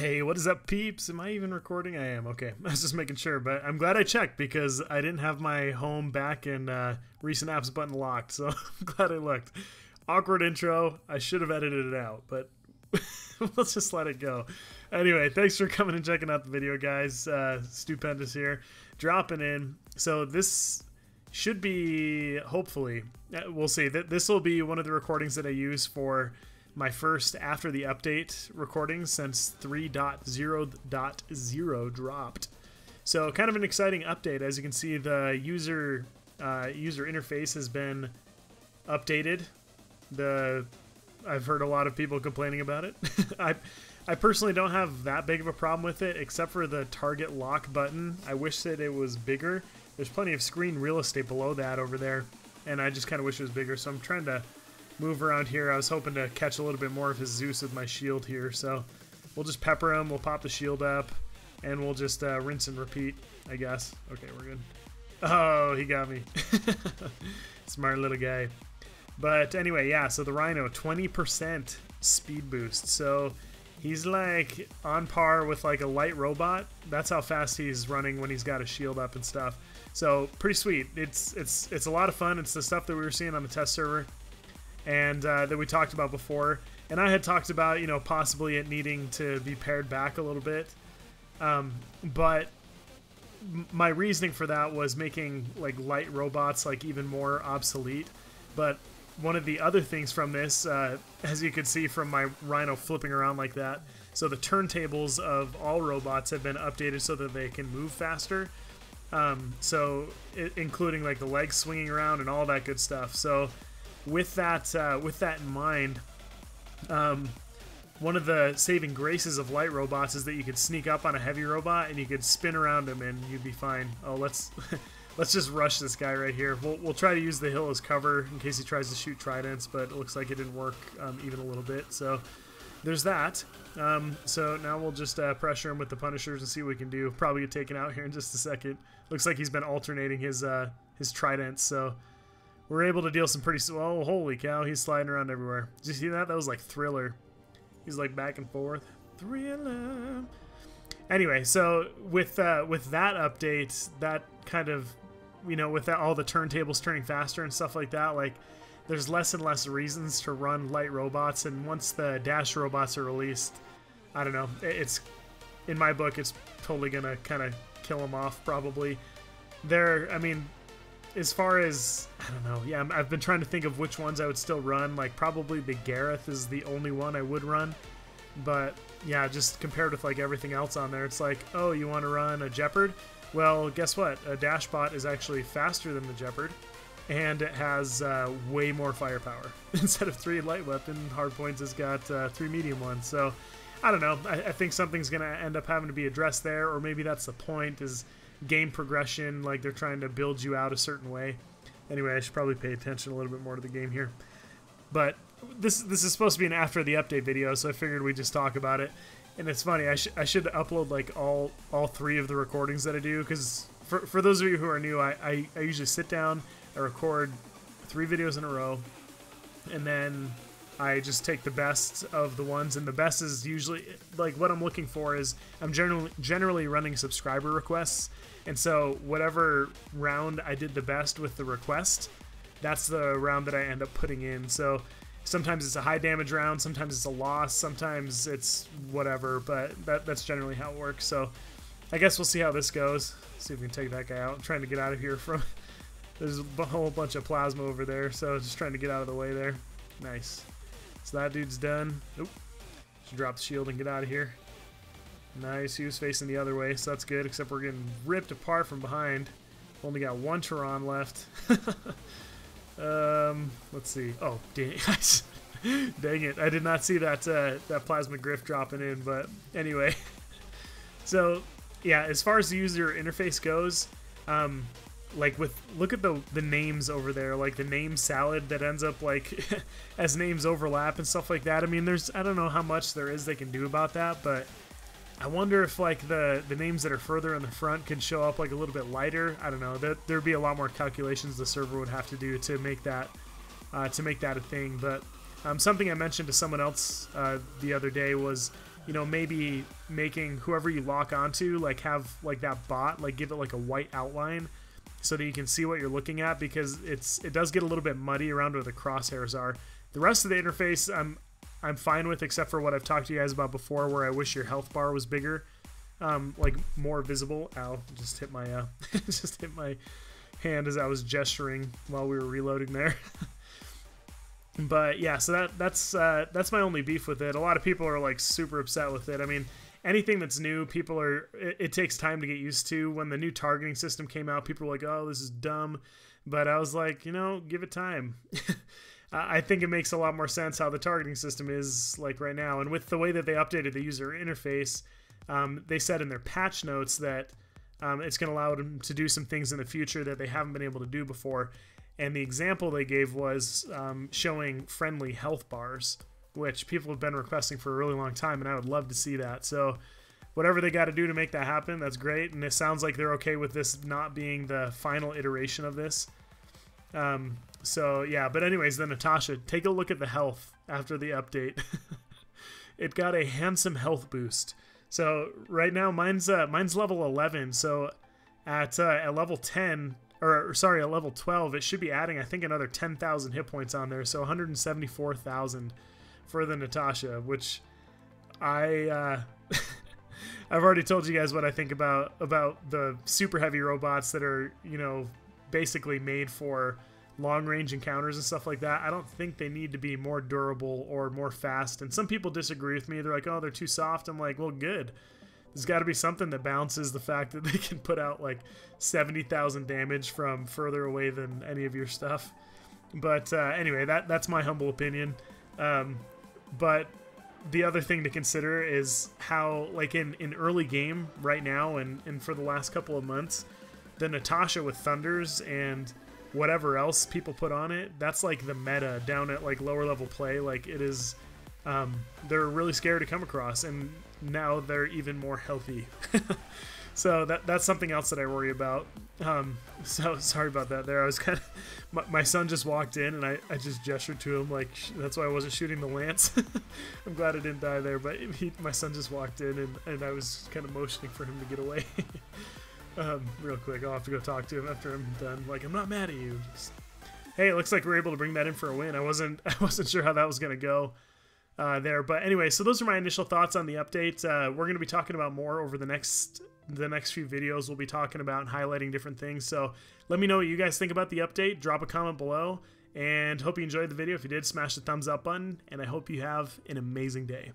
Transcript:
Hey, what is up, peeps? Am I even recording? I am. Okay, I was just making sure, but I'm glad I checked because I didn't have my home back and recent apps button locked, so I'm glad I looked. Awkward intro. I should have edited it out, but let's just let it go. Anyway, thanks for coming and checking out the video, guys. Stupendous here, dropping in. So this should be, hopefully, we'll see. This will be one of the recordings that I use for my first after the update recording since 3.0.0 dropped. So kind of an exciting update. As you can see, the user interface has been updated. I've heard a lot of people complaining about it. I personally don't have that big of a problem with it, except for the target lock button. I wish that it was bigger. There's plenty of screen real estate below that over there, and I just kind of wish it was bigger. So I'm trying to move around here. I was hoping to catch a little bit more of his Zeus with my shield here, so we'll just pepper him, we'll pop the shield up, and we'll just rinse and repeat, I guess. Okay, we're good. Oh, he got me. Smart little guy. But anyway, yeah, so the Rhino, 20% speed boost, so he's like on par with like a light robot. That's how fast he's running when he's got his shield up and stuff. So pretty sweet. It's a lot of fun. It's the stuff that we were seeing on the test server and that we talked about before, and I had talked about, you know, possibly it needing to be pared back a little bit, but my reasoning for that was making like light robots like even more obsolete. But one of the other things from this, as you can see from my Rhino flipping around like that, so the turntables of all robots have been updated so that they can move faster, including like the legs swinging around and all that good stuff. So with that in mind, one of the saving graces of light robots is that you could sneak up on a heavy robot and you could spin around him and you'd be fine. Oh, let's just rush this guy right here. We'll try to use the hill as cover in case he tries to shoot tridents, but it looks like it didn't work even a little bit. So there's that. So now we'll just pressure him with the Punishers and see what we can do. Probably get taken out here in just a second. Looks like he's been alternating his tridents, so we're able to deal some pretty... Oh, holy cow, he's sliding around everywhere. Did you see that? That was like Thriller. He's like back and forth. Thriller. Anyway, so with that update, that kind of, you know, with that, all the turntables turning faster and stuff like that, like, there's less and less reasons to run light robots, and once the dash robots are released, I don't know, it's, in my book, it's totally gonna kind of kill them off, probably. I mean, as far as, I don't know, yeah, I've been trying to think of which ones I would still run. Like, probably the Gareth is the only one I would run. But, yeah, just compared with, like, everything else on there, it's like, oh, you want to run a Jeopard? Well, guess what? A Dashbot is actually faster than the Jeopard, and it has way more firepower. Instead of 3 light weapon, Hardpoints has got 3 medium ones. So, I don't know. I think something's going to end up having to be addressed there, or maybe that's the point, is game progression, like they're trying to build you out a certain way. Anyway, I should probably pay attention a little bit more to the game here. But this is supposed to be an after the update video, so I figured we'd just talk about it. And it's funny, I should upload like all 3 of the recordings that I do, because for those of you who are new, I usually sit down, I record 3 videos in a row, and then I just take the best of the ones, and the best is usually, like, what I'm looking for is I'm generally running subscriber requests, and so whatever round I did the best with the request, that's the round that I end up putting in. So sometimes it's a high damage round, sometimes it's a loss, sometimes it's whatever, but that's generally how it works. So I guess we'll see how this goes. See if we can take that guy out. I'm trying to get out of here from... There's a whole bunch of plasma over there, so just trying to get out of the way there. Nice. So that dude's done. Oop. Should drop the shield and get out of here. Nice. He was facing the other way, so that's good, except we're getting ripped apart from behind. Only got 1 Taran left. Let's see. Oh, dang it. Dang it. I did not see that plasma griff dropping in, but anyway. So, yeah, as far as the user interface goes, like look at the names over there, like the name salad that ends up like as names overlap and stuff like that. I mean, I don't know how much there is they can do about that, but I wonder if like the names that are further in the front could show up like a little bit lighter. I don't know. There'd be a lot more calculations the server would have to do to make that a thing. But something I mentioned to someone else the other day was, you know, maybe making whoever you lock onto, like, have like that bot, like, give it like a white outline so that you can see what you're looking at, because it does get a little bit muddy around where the crosshairs are. The rest of the interface I'm fine with, except for what I've talked to you guys about before, where I wish your health bar was bigger, like more visible. Ow! Just hit my just hit my hand as I was gesturing while we were reloading there. But yeah, so that's my only beef with it. A lot of people are like super upset with it. I mean, anything that's new, it takes time to get used to. When the new targeting system came out, people were like, "Oh, this is dumb," but I was like, you know, give it time. I think it makes a lot more sense how the targeting system is like right now, and with the way that they updated the user interface, they said in their patch notes that it's going to allow them to do some things in the future that they haven't been able to do before. And the example they gave was showing friendly health bars, which people have been requesting for a really long time, and I would love to see that. So whatever they got to do to make that happen, that's great. And it sounds like they're okay with this not being the final iteration of this. So yeah, but anyways, then Natasha, take a look at the health after the update. It got a handsome health boost. So right now mine's level 11. So at level 10, or sorry, at level 12, it should be adding, I think, another 10,000 hit points on there. So 174,000 for the Natasha, which I've already told you guys what I think about the super heavy robots that are, you know, basically made for long range encounters and stuff like that. I don't think they need to be more durable or more fast. And some people disagree with me. They're like, oh, they're too soft. I'm like, well, good. There's got to be something that balances the fact that they can put out like 70,000 damage from further away than any of your stuff. But anyway, that's my humble opinion. But the other thing to consider is how, like, in early game right now and for the last couple of months, the Natasha with Thunders and whatever else people put on it, that's like the meta down at like lower level play. Like, it is, they're really scary to come across, and now they're even more healthy. So that's something else that I worry about. So sorry about that there. I was kind of, my son just walked in and I just gestured to him, like, that's why I wasn't shooting the lance. I'm glad I didn't die there, but my son just walked in and I was kind of motioning for him to get away. Real quick, I'll have to go talk to him after I'm done. Like, I'm not mad at you. Just, hey, it looks like we're able to bring that in for a win. I wasn't sure how that was gonna go there, but anyway, so those are my initial thoughts on the update. We're gonna be talking about more over the next few videos. We'll be talking about and highlighting different things. So let me know what you guys think about the update. Drop a comment below, and hope you enjoyed the video. If you did, smash the thumbs up button, and I hope you have an amazing day.